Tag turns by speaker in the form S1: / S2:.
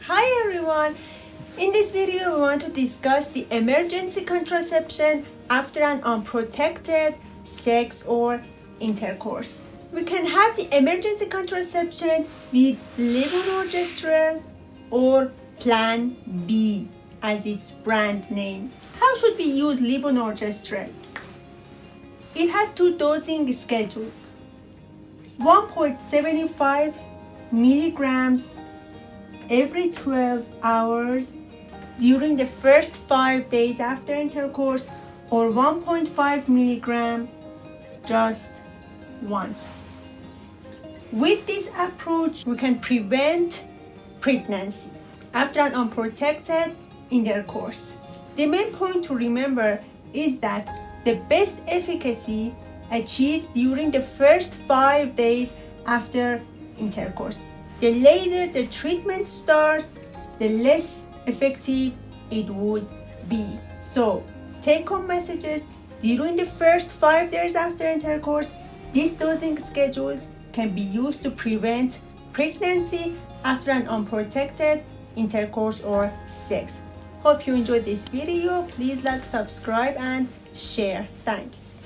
S1: Hi everyone! In this video, we want to discuss the emergency contraception after an unprotected sex or intercourse. We can have the emergency contraception with levonorgestrel or Plan B as its brand name. How should we use levonorgestrel? It has two dosing schedules. 1.75 milligrams every 12 hours during the first 5 days after intercourse, or 1.5 milligrams just once. With this approach, we can prevent pregnancy after an unprotected intercourse. The main point to remember is that the best efficacy achieves during the first 5 days after intercourse. The later the treatment starts, the less effective it would be. So, take-home messages: during the first 5 days after intercourse, these dosing schedules can be used to prevent pregnancy after an unprotected intercourse or sex. Hope you enjoyed this video. Please like, subscribe, and share. Thanks.